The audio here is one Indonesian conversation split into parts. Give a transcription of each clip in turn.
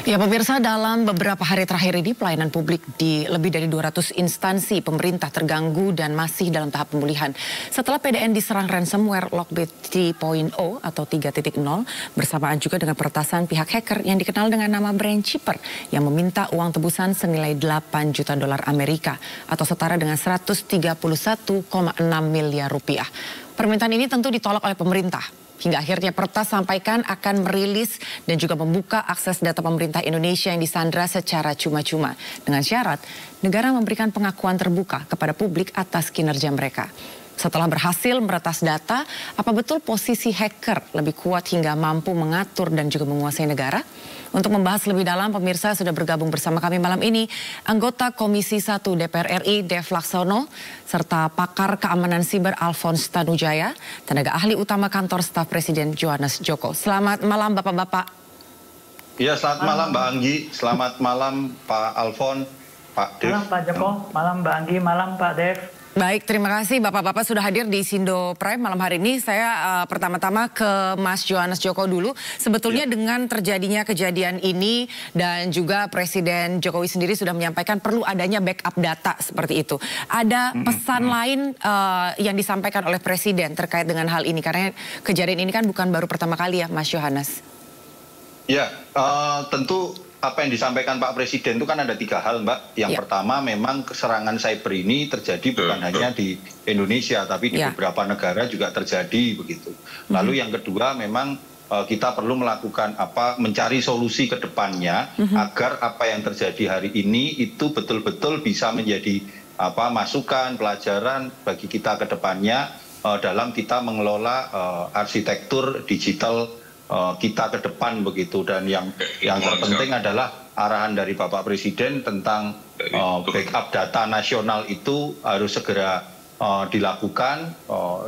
Ya pemirsa, dalam beberapa hari terakhir ini pelayanan publik di lebih dari 200 instansi pemerintah terganggu dan masih dalam tahap pemulihan. Setelah PDN diserang ransomware Lockbit 3.0 atau 3.0 bersamaan juga dengan peretasan pihak hacker yang dikenal dengan nama Brainchipper yang meminta uang tebusan senilai 8 juta dolar Amerika atau setara dengan 131,6 miliar rupiah. Permintaan ini tentu ditolak oleh pemerintah. Hingga akhirnya Pertas sampaikan akan merilis dan juga membuka akses data pemerintah Indonesia yang disandra secara cuma-cuma. Dengan syarat, negara memberikan pengakuan terbuka kepada publik atas kinerja mereka. Setelah berhasil meretas data, apa betul posisi hacker lebih kuat hingga mampu mengatur dan juga menguasai negara? Untuk membahas lebih dalam, pemirsa sudah bergabung bersama kami malam ini anggota Komisi 1 DPR RI Dev Laksono, serta pakar keamanan siber Alphonse Tanujaya, tenaga ahli utama kantor staf Presiden Johannes Joko. Selamat malam Bapak-Bapak. Ya, selamat malam Mbak Anggi, selamat malam Pak Alphonse, Pak Dev. Malam Pak Joko, malam Mbak Anggi, malam Pak Dev. Baik, terima kasih Bapak-Bapak sudah hadir di Sindo Prime malam hari ini. Saya pertama-tama ke Mas Johannes Joko dulu. Sebetulnya dengan terjadinya kejadian ini dan juga Presiden Jokowi sendiri sudah menyampaikan perlu adanya backup data seperti itu. Ada pesan lain yang disampaikan oleh Presiden terkait dengan hal ini? Karena kejadian ini kan bukan baru pertama kali ya Mas Johannes. Ya, tentu apa yang disampaikan Pak Presiden itu kan ada 3 hal Mbak. Yang pertama memang serangan cyber ini terjadi bukan hanya di Indonesia tapi di beberapa negara juga terjadi begitu. Lalu yang kedua memang kita perlu melakukan mencari solusi ke depannya agar apa yang terjadi hari ini itu betul-betul bisa menjadi masukan, pelajaran bagi kita ke depannya dalam kita mengelola arsitektur digital kita ke depan begitu. Dan yang terpenting adalah arahan dari Bapak Presiden tentang backup data nasional itu harus segera dilakukan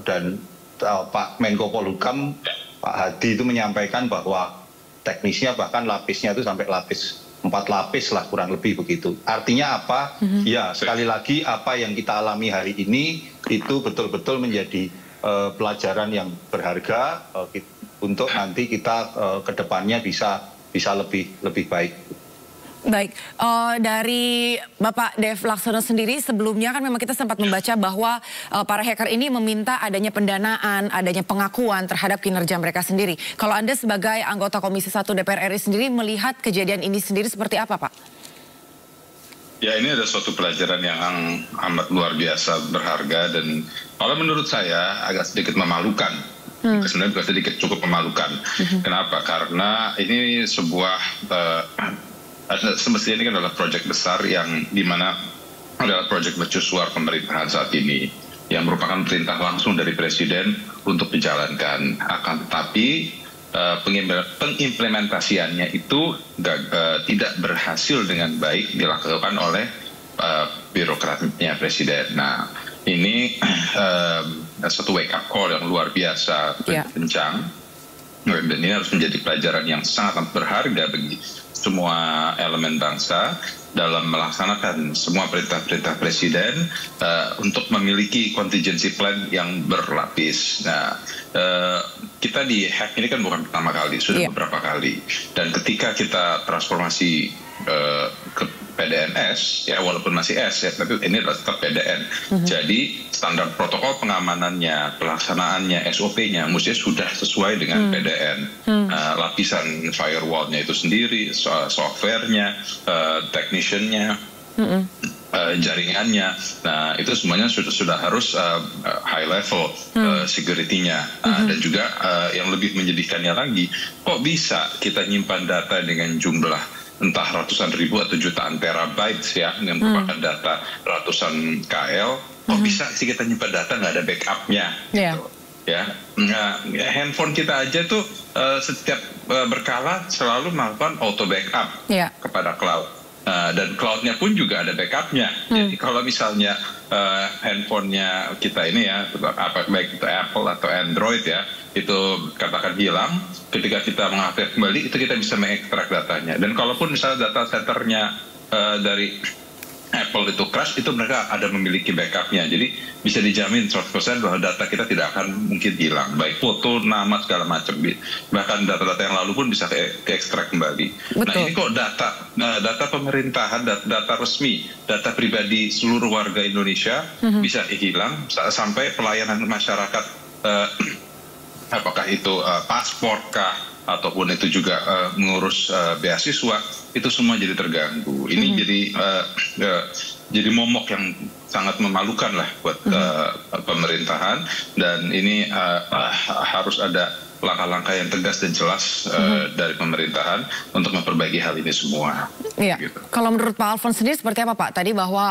dan Pak Menko Polhukam Pak Hadi itu menyampaikan bahwa teknisnya bahkan lapisnya itu sampai 4 lapis lah kurang lebih begitu. Artinya apa? Ya sekali lagi apa yang kita alami hari ini itu betul-betul menjadi pelajaran yang berharga untuk nanti kita ke depannya bisa lebih baik. Baik, dari Bapak Dev Laksono sendiri sebelumnya kan memang kita sempat membaca bahwa para hacker ini meminta adanya pendanaan, adanya pengakuan terhadap kinerja mereka sendiri. Kalau Anda sebagai anggota Komisi 1 DPR RI sendiri melihat kejadian ini sendiri seperti apa Pak? Ya, ini ada suatu pelajaran yang amat luar biasa berharga dan kalau menurut saya agak sedikit memalukan. Sebenarnya bukan sedikit, cukup memalukan. Kenapa? Karena ini sebuah semestinya ini kan adalah proyek besar yang dimana adalah proyek mercusuar pemerintahan saat ini yang merupakan perintah langsung dari Presiden untuk dijalankan. Akan tetapi pengimplementasiannya itu tidak berhasil dengan baik dilakukan oleh birokratnya Presiden. Nah, ini satu wake up call yang luar biasa kencang dan ini harus menjadi pelajaran yang sangat berharga bagi semua elemen bangsa dalam melaksanakan semua perintah-perintah Presiden untuk memiliki contingency plan yang berlapis. Nah, kita di hack ini kan bukan pertama kali, sudah beberapa kali. Dan ketika kita transformasi ke PDNS, ya walaupun masih S ya, tapi ini adalah tetap PDN. Jadi standar protokol pengamanannya, pelaksanaannya, SOP-nya mesti sudah sesuai dengan PDN. Lapisan firewall-nya itu sendiri, software-nya, technician-nya, jaringannya. Nah, itu semuanya sudah harus high level security-nya. Dan juga yang lebih menyedihkannya lagi, kok bisa kita nyimpan data dengan jumlah entah ratusan ribu atau jutaan terabytes ya, yang merupakan data ratusan KL, kok bisa sih kita nyimpan data nggak ada backupnya gitu, ya. Nah, handphone kita aja tuh setiap berkala selalu melakukan auto backup kepada cloud. Dan cloudnya pun juga ada backupnya. Jadi kalau misalnya handphonenya kita ini ya, baik itu Apple atau Android ya, itu katakan hilang, ketika kita mengaktifkan kembali itu kita bisa mengekstrak datanya. Dan kalaupun misalnya data centernya dari Apple itu crash, itu mereka ada memiliki backupnya. Jadi bisa dijamin 100% bahwa data kita tidak akan mungkin hilang. Baik foto, nama, segala macam. Bahkan data-data yang lalu pun bisa ke-ekstrak kembali. Betul. Nah ini kok data pemerintahan, data resmi, data pribadi seluruh warga Indonesia bisa hilang sampai pelayanan masyarakat, apakah itu paspor kah, ataupun itu juga mengurus beasiswa, itu semua jadi terganggu. Ini jadi momok yang sangat memalukan lah buat pemerintahan, dan ini harus ada langkah-langkah yang tegas dan jelas dari pemerintahan untuk memperbaiki hal ini semua. Iya. Gitu. Kalau menurut Pak Alfons sendiri seperti apa Pak? Tadi bahwa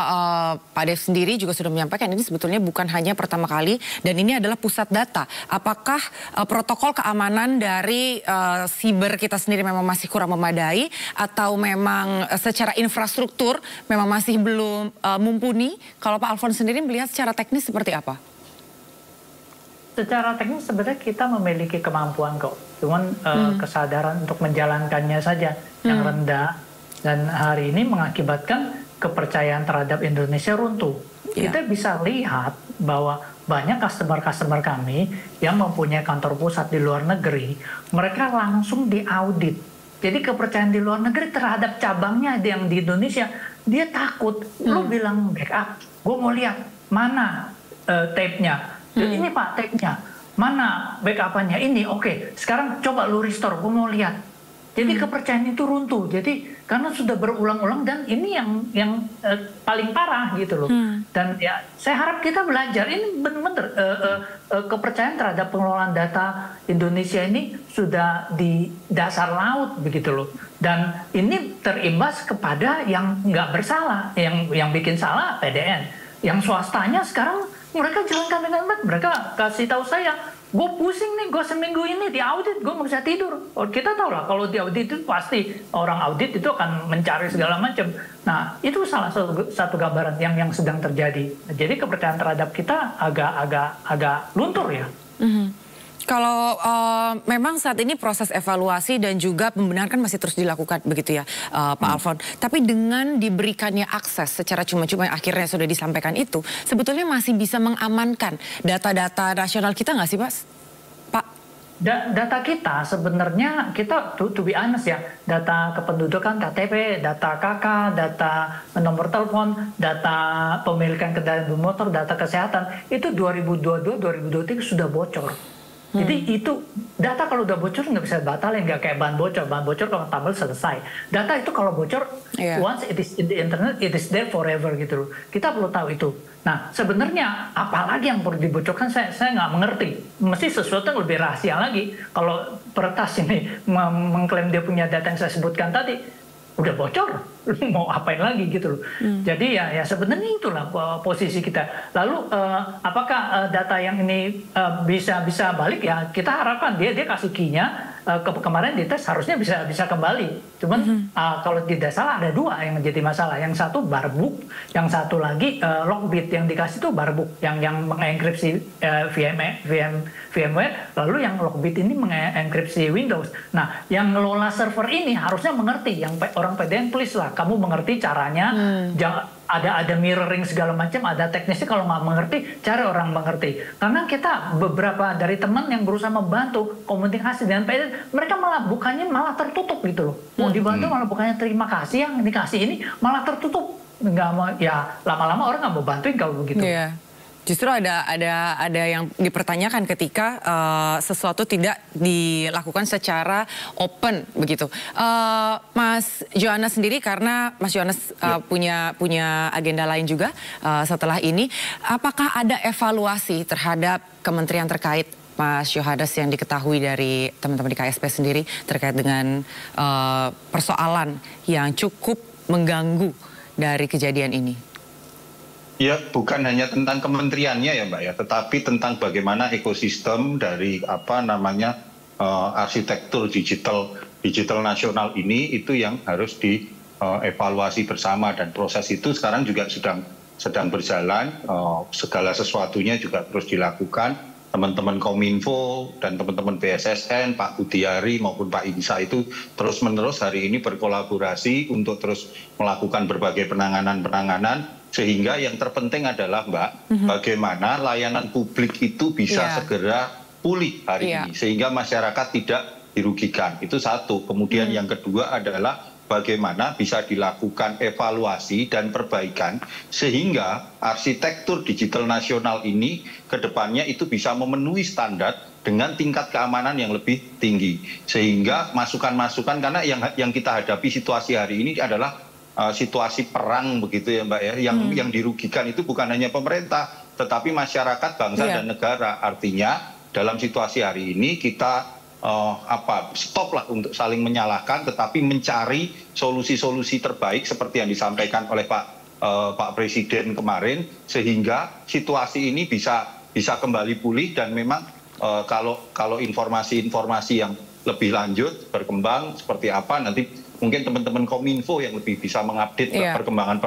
Pak Dev sendiri juga sudah menyampaikan ini sebetulnya bukan hanya pertama kali dan ini adalah pusat data. Apakah protokol keamanan dari siber kita sendiri memang masih kurang memadai atau memang secara infrastruktur memang masih belum mumpuni? Kalau Pak Alfons sendiri melihat secara teknis seperti apa? Secara teknis sebenarnya kita memiliki kemampuan kok, cuman kesadaran untuk menjalankannya saja yang rendah, dan hari ini mengakibatkan kepercayaan terhadap Indonesia runtuh. Kita bisa lihat bahwa banyak customer kami yang mempunyai kantor pusat di luar negeri, mereka langsung diaudit. Jadi kepercayaan di luar negeri terhadap cabangnya yang di Indonesia, dia takut. Lu bilang backup, gue mau lihat mana tape-nya. Ini Pak tape-nya, mana backup-nya ini, oke. Sekarang coba lu restore, gue mau lihat. Jadi kepercayaan itu runtuh. Jadi karena sudah berulang-ulang dan ini yang paling parah gitu loh. Dan ya saya harap kita belajar. Ini benar-benar kepercayaan terhadap pengelolaan data Indonesia ini sudah di dasar laut begitu loh. Dan ini terimbas kepada yang nggak bersalah, yang bikin salah PDN. Yang swastanya sekarang mereka jalankan dengan baik. Mereka kasih tahu saya, gue pusing nih, gue seminggu ini di audit, gue nggak bisa tidur. Kita tahu lah kalau di audit itu pasti orang audit itu akan mencari segala macam. Nah itu salah satu gambaran yang sedang terjadi. Jadi kepercayaan terhadap kita agak luntur ya. Kalau memang saat ini proses evaluasi dan juga pembenahan kan masih terus dilakukan begitu ya Pak Alfons. Tapi dengan diberikannya akses secara cuma-cuma yang akhirnya sudah disampaikan itu, sebetulnya masih bisa mengamankan data-data nasional kita nggak sih Pak? Data kita sebenarnya, kita to be honest ya, data kependudukan, KTP, data KK, data nomor telepon, data pemilikan kendaraan bermotor, data kesehatan, itu 2022-2023 sudah bocor. Jadi itu data kalau udah bocor nggak bisa batalin, nggak kayak bahan bocor kalau tabel selesai. Data itu kalau bocor, once it is in the internet, it is there forever gitu loh. Kita perlu tahu itu. Nah sebenarnya apalagi yang perlu dibocorkan saya nggak mengerti. Mesti sesuatu yang lebih rahasia lagi. Kalau Pertas ini mengklaim dia punya data yang saya sebutkan tadi, udah bocor, mau apain lagi gitu loh. Jadi ya sebenarnya itulah posisi kita. Lalu apakah data yang ini bisa balik ya? Kita harapkan dia kasih key-nya, kemarin dites harusnya bisa kembali. Cuman kalau tidak salah ada dua yang menjadi masalah. Yang satu barbuk, yang satu lagi logbit yang dikasih itu barbuk yang mengenkripsi VMware, lalu yang logbit ini mengenkripsi Windows. Nah, yang ngelola server ini harusnya mengerti, yang orang PDN please lah, kamu mengerti caranya, ada mirroring segala macam, ada teknisnya. Kalau nggak mengerti, cari orang mengerti. Karena kita beberapa dari teman yang berusaha membantu komunikasi dengan PDN, mereka malah bukannya malah tertutup gitu loh. Mau dibantu malah bukannya terima kasih, yang dikasih ini malah tertutup. Nggak mau, ya lama-lama orang nggak mau bantuin kalau begitu. Yeah. Justru ada yang dipertanyakan ketika sesuatu tidak dilakukan secara open begitu. Mas Johannes sendiri, karena Mas Johannes punya agenda lain juga setelah ini, apakah ada evaluasi terhadap kementerian terkait Mas Johannes yang diketahui dari teman-teman di KSP sendiri terkait dengan persoalan yang cukup mengganggu dari kejadian ini? Ya, bukan hanya tentang kementeriannya ya Mbak ya, tetapi tentang bagaimana ekosistem dari arsitektur digital nasional ini itu yang harus dievaluasi bersama, dan proses itu sekarang juga sedang berjalan, segala sesuatunya juga terus dilakukan teman-teman Kominfo dan teman-teman BSSN, Pak Budiari maupun Pak Insa itu terus-menerus hari ini berkolaborasi untuk terus melakukan berbagai penanganan-penanganan, sehingga yang terpenting adalah Mbak, bagaimana layanan publik itu bisa segera pulih hari ini, sehingga masyarakat tidak dirugikan. Itu satu. Kemudian yang kedua adalah bagaimana bisa dilakukan evaluasi dan perbaikan sehingga arsitektur digital nasional ini ke depannya itu bisa memenuhi standar dengan tingkat keamanan yang lebih tinggi. Sehingga masukan-masukan, karena yang kita hadapi situasi hari ini adalah situasi perang begitu ya Mbak ya. Yang dirugikan itu bukan hanya pemerintah, tetapi masyarakat, bangsa dan negara. Artinya dalam situasi hari ini kita stop lah untuk saling menyalahkan, tetapi mencari solusi-solusi terbaik seperti yang disampaikan oleh Pak Presiden kemarin, sehingga situasi ini bisa kembali pulih. Dan memang kalau informasi-informasi yang lebih lanjut berkembang seperti apa, nanti mungkin teman-teman Kominfo yang lebih bisa mengupdate perkembangan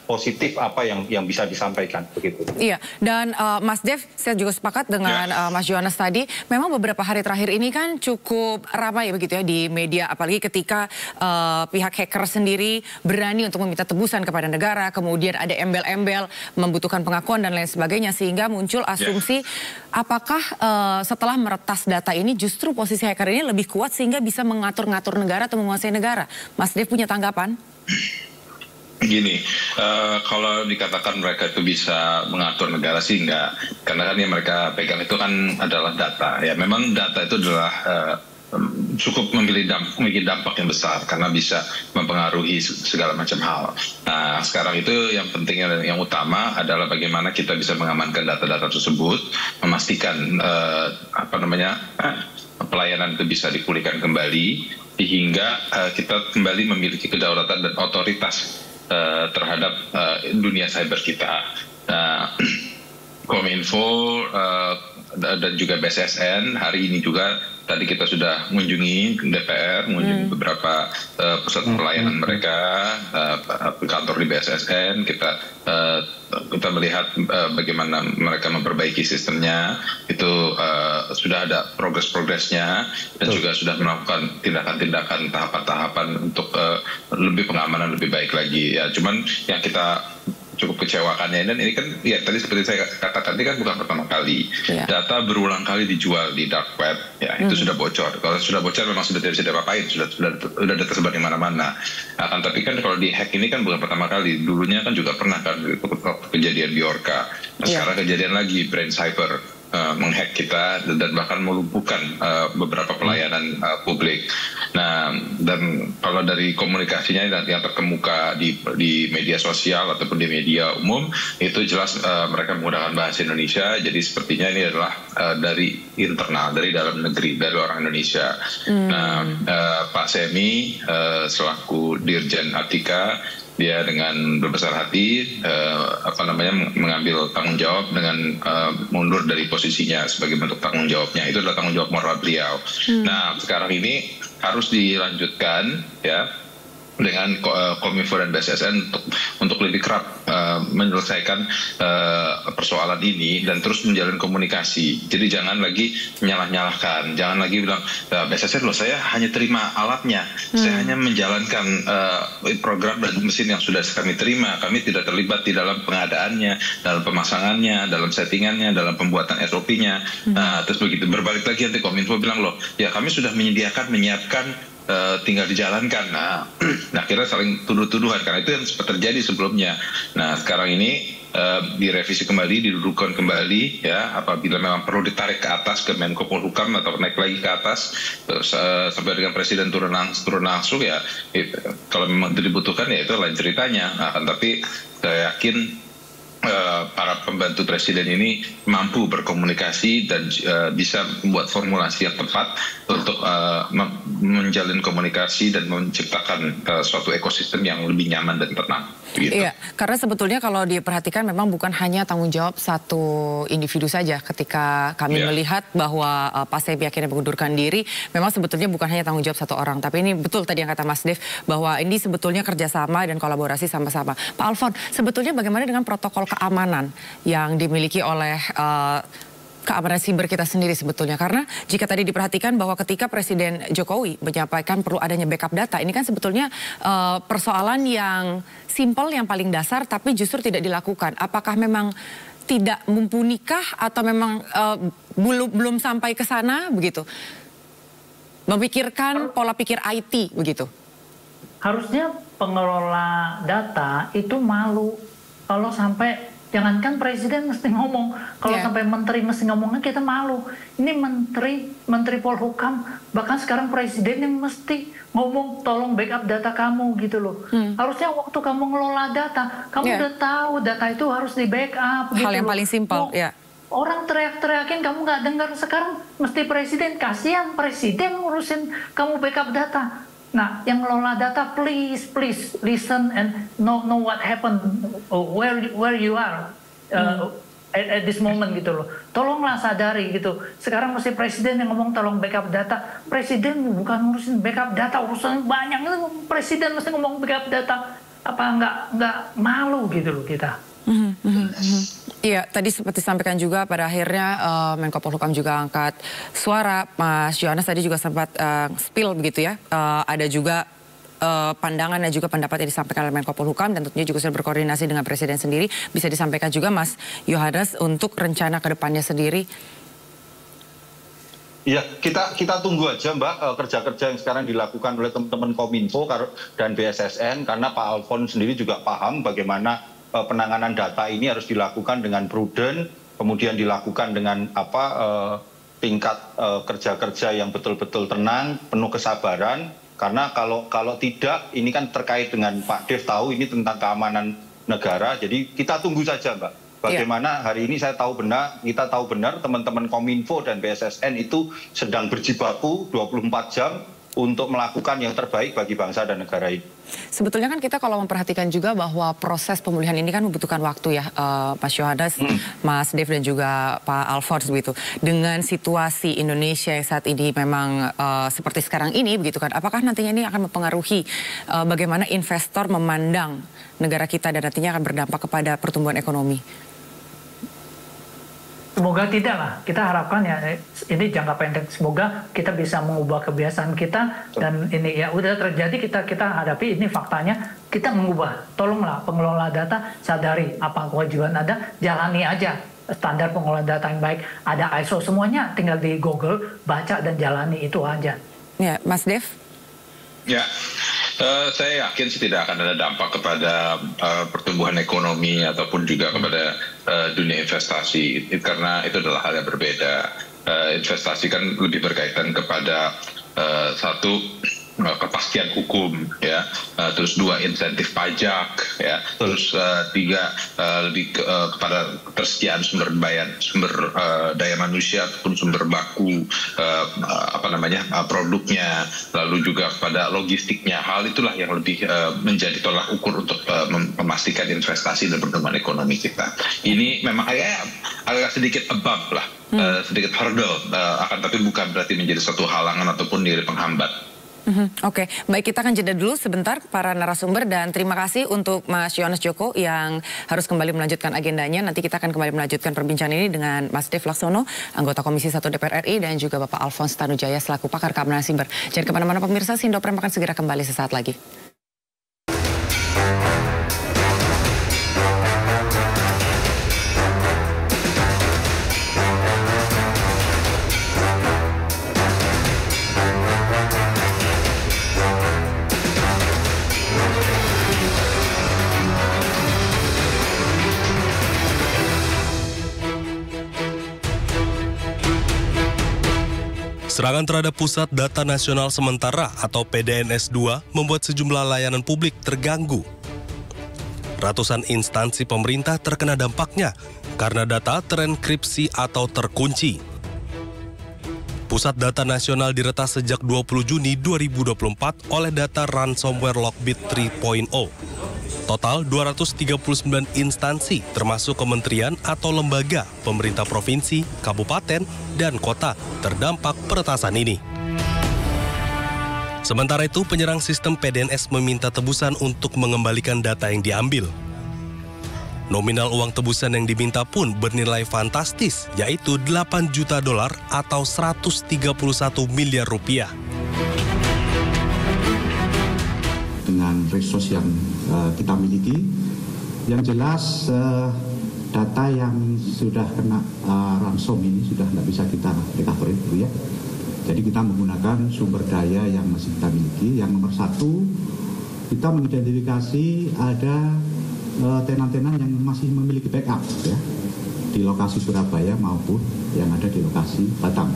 positif apa yang bisa disampaikan begitu. Iya, dan Mas Dev, saya juga sepakat dengan Mas Yohanes tadi. Memang beberapa hari terakhir ini kan cukup ramai begitu ya di media, apalagi ketika pihak hacker sendiri berani untuk meminta tebusan kepada negara, kemudian ada embel-embel membutuhkan pengakuan dan lain sebagainya, sehingga muncul asumsi apakah setelah meretas data ini justru posisi hacker ini lebih kuat sehingga bisa mengatur-ngatur negara atau menguasai negara. Mas Dev punya tanggapan? Gini, kalau dikatakan mereka itu bisa mengatur negara sih enggak, karena kan yang mereka pegang itu kan adalah data. Ya memang data itu adalah cukup memiliki dampak yang besar karena bisa mempengaruhi segala macam hal. Nah sekarang itu yang penting dan yang utama adalah bagaimana kita bisa mengamankan data-data tersebut, memastikan pelayanan itu bisa dipulihkan kembali, sehingga kita kembali memiliki kedaulatan dan otoritas terhadap dunia cyber kita. Nah, Kominfo dan juga BSSN hari ini juga tadi kita sudah mengunjungi DPR, mengunjungi beberapa pusat pelayanan mereka, kantor di BSSN. Kita melihat bagaimana mereka memperbaiki sistemnya. Itu sudah ada progresnya dan juga sudah melakukan tindakan-tindakan tahapan-tahapan untuk lebih pengamanan lebih baik lagi. Ya, cuman yang kita cukup kecewakannya, dan ini kan ya tadi seperti saya katakan, ini kan bukan pertama kali. Data berulang kali dijual di dark web, ya itu sudah bocor. Kalau sudah bocor memang sudah tidak bisa diapa-apain, sudah ada tersebar di mana-mana. Nah, tapi kan kalau di hack ini kan bukan pertama kali, dulunya kan juga pernah kan kejadian Bjorka. Nah, sekarang kejadian lagi Brain Cyber menghack kita dan bahkan melumpuhkan beberapa pelayanan publik. Nah, dan kalau dari komunikasinya yang terkemuka di media sosial ataupun di media umum, itu jelas mereka menggunakan bahasa Indonesia. Jadi sepertinya ini adalah dari internal, dari dalam negeri, dari orang Indonesia. Nah, Pak Semi selaku Dirjen Atika, dia dengan berbesar hati mengambil tanggung jawab dengan mundur dari posisinya sebagai bentuk tanggung jawabnya. Itu adalah tanggung jawab moral beliau. Nah, sekarang ini harus dilanjutkan ya dengan Kominfo dan BSSN untuk lebih kerap menyelesaikan persoalan ini dan terus menjalin komunikasi. Jadi jangan lagi menyalah-nyalahkan, jangan lagi bilang BSSN loh saya hanya terima alatnya, saya hanya menjalankan program dan mesin yang sudah kami terima, kami tidak terlibat di dalam pengadaannya, dalam pemasangannya, dalam settingannya, dalam pembuatan SOP-nya. Terus begitu berbalik lagi nanti Kominfo bilang loh ya kami sudah menyiapkan tinggal dijalankan. Nah, akhirnya saling tuduh-tuduhan karena itu yang sempat terjadi sebelumnya. Nah, sekarang ini direvisi kembali, didudukkan kembali ya, apabila memang perlu ditarik ke atas ke Menko Polhukam atau naik lagi ke atas sampai dengan Presiden turun langsung ya, kalau memang dibutuhkan ya itu lain ceritanya. Nah, tapi saya yakin para pembantu presiden ini mampu berkomunikasi dan bisa membuat formulasi yang tepat untuk menjalin komunikasi dan menciptakan suatu ekosistem yang lebih nyaman dan tenang. Gitu. Iya, karena sebetulnya kalau diperhatikan memang bukan hanya tanggung jawab satu individu saja. Ketika kami melihat bahwa Pak Semi akhirnya mengundurkan diri, memang sebetulnya bukan hanya tanggung jawab satu orang. Tapi ini betul tadi yang kata Mas Dev, bahwa ini sebetulnya kerjasama dan kolaborasi sama-sama. Pak Alfon, sebetulnya bagaimana dengan protokol keamanan yang dimiliki oleh keamanan siber kita sendiri sebetulnya. Karena jika tadi diperhatikan bahwa ketika Presiden Jokowi menyampaikan perlu adanya backup data, ini kan sebetulnya persoalan yang simpel, yang paling dasar, tapi justru tidak dilakukan. Apakah memang tidak mumpunikah atau memang belum sampai ke sana begitu? Memikirkan pola pikir IT begitu? Harusnya pengelola data itu malu kalau sampai, jangankan presiden mesti ngomong, kalau sampai menteri mesti ngomongnya kita malu. Ini menteri Polhukam, bahkan sekarang presiden yang mesti ngomong tolong backup data kamu gitu loh. Harusnya waktu kamu ngelola data, kamu udah tahu data itu harus di backup. Hal yang paling simpel, Orang teriak-teriakin kamu nggak dengar, sekarang mesti presiden, kasihan presiden ngurusin kamu backup data. Nah, yang ngelola data, please listen and know what happened, where you are at this moment gitu loh. Tolonglah sadari gitu. Sekarang mesti presiden yang ngomong tolong backup data. Presiden bukan ngurusin backup data, urusan banyak itu. Presiden mesti ngomong backup data. Apa nggak malu gitu loh kita? Iya, tadi seperti disampaikan juga pada akhirnya Menko Polhukam juga angkat suara. Mas Yohanes tadi juga sempat spill begitu ya. Ada juga pandangan dan juga pendapat yang disampaikan oleh Menko Polhukam dan tentunya juga sudah berkoordinasi dengan Presiden sendiri. Bisa disampaikan juga Mas Yohanes untuk rencana ke depannya sendiri. Ya, kita tunggu aja Mbak kerja-kerja yang sekarang dilakukan oleh teman-teman Kominfo dan BSSN, karena Pak Alfons sendiri juga paham bagaimana penanganan data ini harus dilakukan dengan prudent, kemudian dilakukan dengan tingkat kerja-kerja yang betul-betul tenang, penuh kesabaran. Karena kalau tidak, ini kan terkait dengan Pak Dev tahu ini tentang keamanan negara. Jadi kita tunggu saja Mbak. Bagaimana hari ini kita tahu benar teman-teman Kominfo dan BSSN itu sedang berjibaku 24 jam untuk melakukan yang terbaik bagi bangsa dan negara ini. Sebetulnya kan kita kalau memperhatikan juga bahwa proses pemulihan ini kan membutuhkan waktu ya, Mas Yohanes, Mas Dev dan juga Pak Alfons begitu. Dengan situasi Indonesia yang saat ini memang seperti sekarang ini begitu kan, apakah nantinya ini akan mempengaruhi bagaimana investor memandang negara kita dan nantinya akan berdampak kepada pertumbuhan ekonomi? Semoga tidak lah, kita harapkan ya ini jangka pendek, semoga kita bisa mengubah kebiasaan kita dan ini ya udah terjadi, kita hadapi ini faktanya, kita mengubah. Tolonglah pengelola data sadari apa kewajiban ada, jalani aja standar pengelola data yang baik, ada ISO semuanya, tinggal di Google baca dan jalani itu aja. Ya, Mas Dev? Ya. Saya yakin sih tidak akan ada dampak kepada pertumbuhan ekonomi ataupun juga kepada dunia investasi, karena itu adalah hal yang berbeda. Investasi kan lebih berkaitan kepada satu, kepastian hukum ya, terus dua, insentif pajak ya, terus tiga, lebih kepada ketersediaan sumber daya manusia ataupun sumber baku produknya, lalu juga pada logistiknya. Hal itulah yang lebih menjadi tolak ukur untuk memastikan investasi dan pertumbuhan ekonomi kita. Ini memang agak sedikit above lah, sedikit hurdle, akan tapi bukan berarti menjadi satu halangan ataupun nilai penghambat. Oke, baik, kita akan jeda dulu sebentar para narasumber dan terima kasih untuk Mas Yohanes Joko yang harus kembali melanjutkan agendanya. Nanti kita akan kembali melanjutkan perbincangan ini dengan Mas Dev Laksono, anggota Komisi 1 DPR RI, dan juga Bapak Alfons Tanujaya selaku pakar keamanan siber. Jangan kemana-mana pemirsa, Sindoprem akan segera kembali sesaat lagi. Serangan terhadap Pusat Data Nasional Sementara atau PDNS2 membuat sejumlah layanan publik terganggu. Ratusan instansi pemerintah terkena dampaknya karena data terenkripsi atau terkunci. Pusat Data Nasional diretas sejak 20 Juni 2024 oleh data ransomware Lockbit 3.0. Total 239 instansi termasuk kementerian atau lembaga, pemerintah provinsi, kabupaten, dan kota terdampak peretasan ini. Sementara itu, penyerang sistem PDNS meminta tebusan untuk mengembalikan data yang diambil. Nominal uang tebusan yang diminta pun bernilai fantastis, yaitu 8 juta dolar atau 131 miliar rupiah. Dengan resource yang kita miliki, yang jelas data yang sudah kena ransom ini sudah tidak bisa kita recovery, ya. Jadi kita menggunakan sumber daya yang masih kita miliki. Yang nomor satu, kita mengidentifikasi ada tenan-tenan yang masih memiliki backup, ya, di lokasi Surabaya maupun yang ada di lokasi Batam.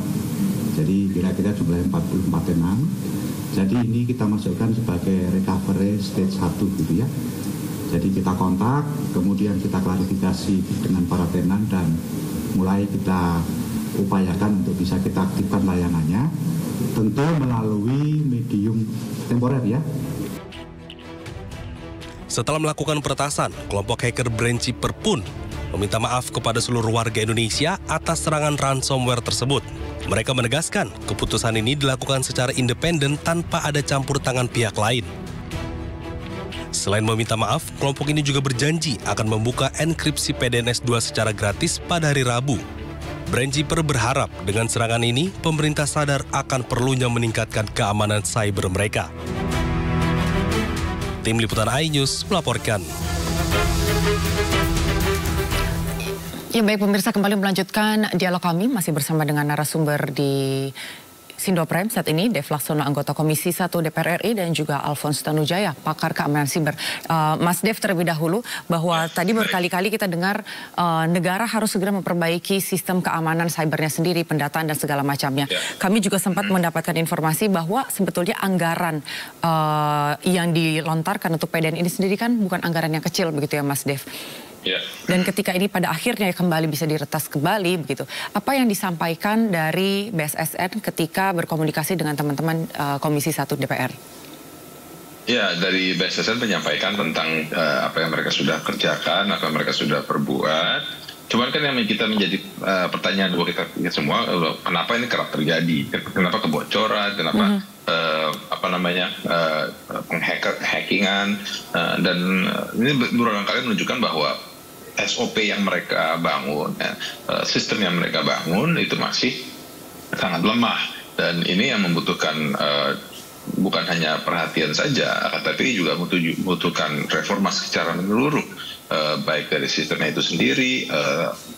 Jadi kira-kira jumlahnya 44 tenan. Jadi ini kita masukkan sebagai recovery stage 1 gitu ya. Jadi kita kontak, kemudian kita klarifikasi dengan para tenan dan mulai kita upayakan untuk bisa kita aktifkan layanannya, tentu melalui medium temporer ya. Setelah melakukan peretasan, kelompok hacker Brainchipper pun meminta maaf kepada seluruh warga Indonesia atas serangan ransomware tersebut. Mereka menegaskan keputusan ini dilakukan secara independen tanpa ada campur tangan pihak lain. Selain meminta maaf, kelompok ini juga berjanji akan membuka enkripsi PDNS 2 secara gratis pada hari Rabu. Brainchipper berharap dengan serangan ini, pemerintah sadar akan perlunya meningkatkan keamanan cyber mereka. Tim Liputan iNews melaporkan. Ya baik pemirsa, kembali melanjutkan dialog kami masih bersama dengan narasumber di Sindo Prime saat ini, Dev Laksono, anggota Komisi 1 DPR RI, dan juga Alphonse Tanujaya, pakar keamanan siber. Mas Dev, terlebih dahulu bahwa tadi berkali-kali kita dengar negara harus segera memperbaiki sistem keamanan cybernya sendiri, pendataan dan segala macamnya. Kami juga sempat mendapatkan informasi bahwa sebetulnya anggaran yang dilontarkan untuk PDN ini sendiri kan bukan anggaran yang kecil begitu ya Mas Dev. Dan ketika ini pada akhirnya kembali bisa diretas kembali begitu. Apa yang disampaikan dari BSSN ketika berkomunikasi dengan teman-teman Komisi 1 DPR? Ya, dari BSSN menyampaikan tentang apa yang mereka sudah kerjakan, apa yang mereka sudah perbuat. Cuman kan yang kita menjadi pertanyaan buat kita semua, kenapa ini kerap terjadi? Kenapa kebocoran? Kenapa hackingan? Dan ini berulang kali menunjukkan bahwa SOP yang mereka bangun, sistem yang mereka bangun itu masih sangat lemah, dan ini yang membutuhkan bukan hanya perhatian saja, tapi juga membutuhkan reformasi secara menyeluruh, baik dari sistemnya itu sendiri,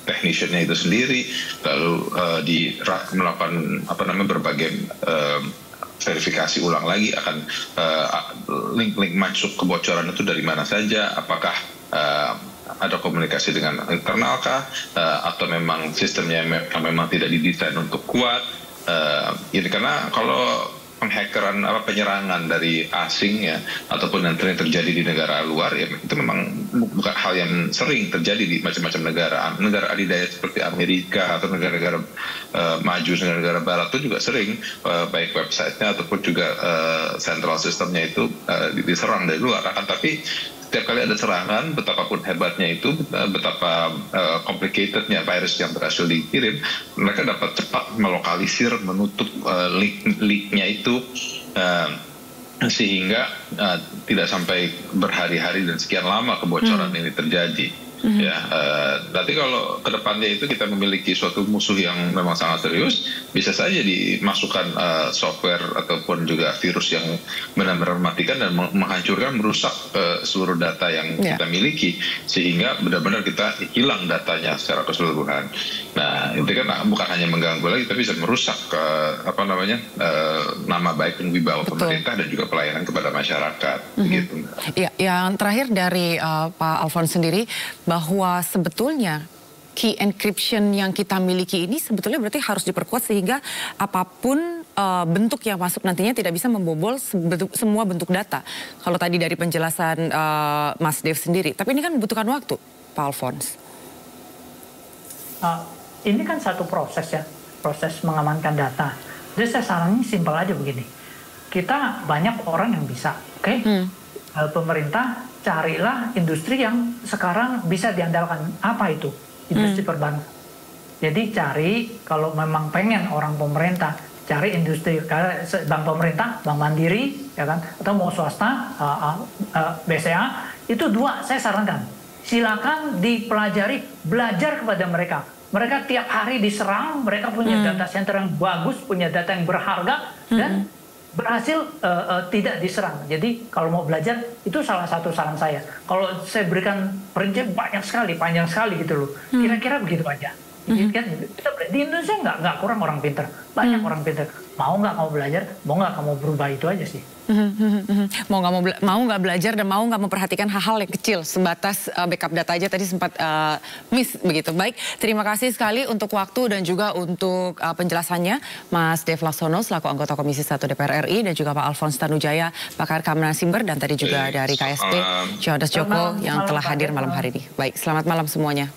techniciannya itu sendiri, lalu melakukan berbagai verifikasi ulang lagi akan link-link masuk kebocoran itu dari mana saja, apakah ada komunikasi dengan internal kah, atau memang sistemnya memang tidak didesain untuk kuat. Ini karena kalau penyerangan dari asing ya, ataupun yang terjadi di negara luar ya, itu memang bukan hal yang sering terjadi di macam-macam negara adidaya seperti Amerika atau negara-negara maju, negara-negara barat itu juga sering baik websitenya ataupun juga central sistemnya itu diserang dari luar. Tapi setiap kali ada serangan, betapapun hebatnya itu, betapa complicatednya virus yang berhasil dikirim, mereka dapat cepat melokalisir, menutup link-nya itu, sehingga tidak sampai berhari-hari dan sekian lama kebocoran ini terjadi. Ya, nanti kalau ke depannya itu kita memiliki suatu musuh yang memang sangat serius, bisa saja dimasukkan software ataupun juga virus yang benar-benar mematikan dan menghancurkan, merusak seluruh data yang kita miliki, sehingga benar-benar kita hilang datanya secara keseluruhan. Nah, itu kan bukan hanya mengganggu lagi, tapi bisa merusak nama baik dan wibawa pemerintah dan juga pelayanan kepada masyarakat. Gitu. Ya, yang terakhir dari Pak Alphonse sendiri, bahwa sebetulnya key encryption yang kita miliki ini sebetulnya berarti harus diperkuat sehingga apapun bentuk yang masuk nantinya tidak bisa membobol semua bentuk data. Kalau tadi dari penjelasan Mas Dev sendiri, tapi ini kan membutuhkan waktu, Pak Alphonse. Ini kan satu proses ya, proses mengamankan data. Jadi saya sarannya simpel aja begini, kita banyak orang yang bisa, oke? Pemerintah carilah industri yang sekarang bisa diandalkan. Apa itu? Industri perbankan. Jadi cari, kalau memang pengen orang pemerintah, cari industri, bank pemerintah, bank mandiri, ya kan, atau mau swasta, BCA, itu dua saya sarankan. silakan dipelajari, belajar kepada mereka. Mereka tiap hari diserang, mereka punya data center yang bagus, punya data yang berharga, dan berhasil tidak diserang. Jadi kalau mau belajar, itu salah satu saran saya. Kalau saya berikan perincian banyak sekali, panjang sekali gitu loh. Kira-kira begitu aja. Di Indonesia nggak kurang orang pintar, banyak orang pintar. Mau nggak kamu belajar, mau nggak kamu berubah, itu aja sih. Mau nggak belajar dan mau nggak memperhatikan hal-hal yang kecil, sebatas backup data aja tadi sempat miss begitu. Baik, terima kasih sekali untuk waktu dan juga untuk penjelasannya Mas Dev Laksono selaku anggota Komisi 1 DPR RI dan juga Pak Alphonse Tanujaya, pakar keamanan siber, dan tadi juga dari KSP Johannes Joko yang telah hadir malam hari ini. Baik, selamat malam semuanya.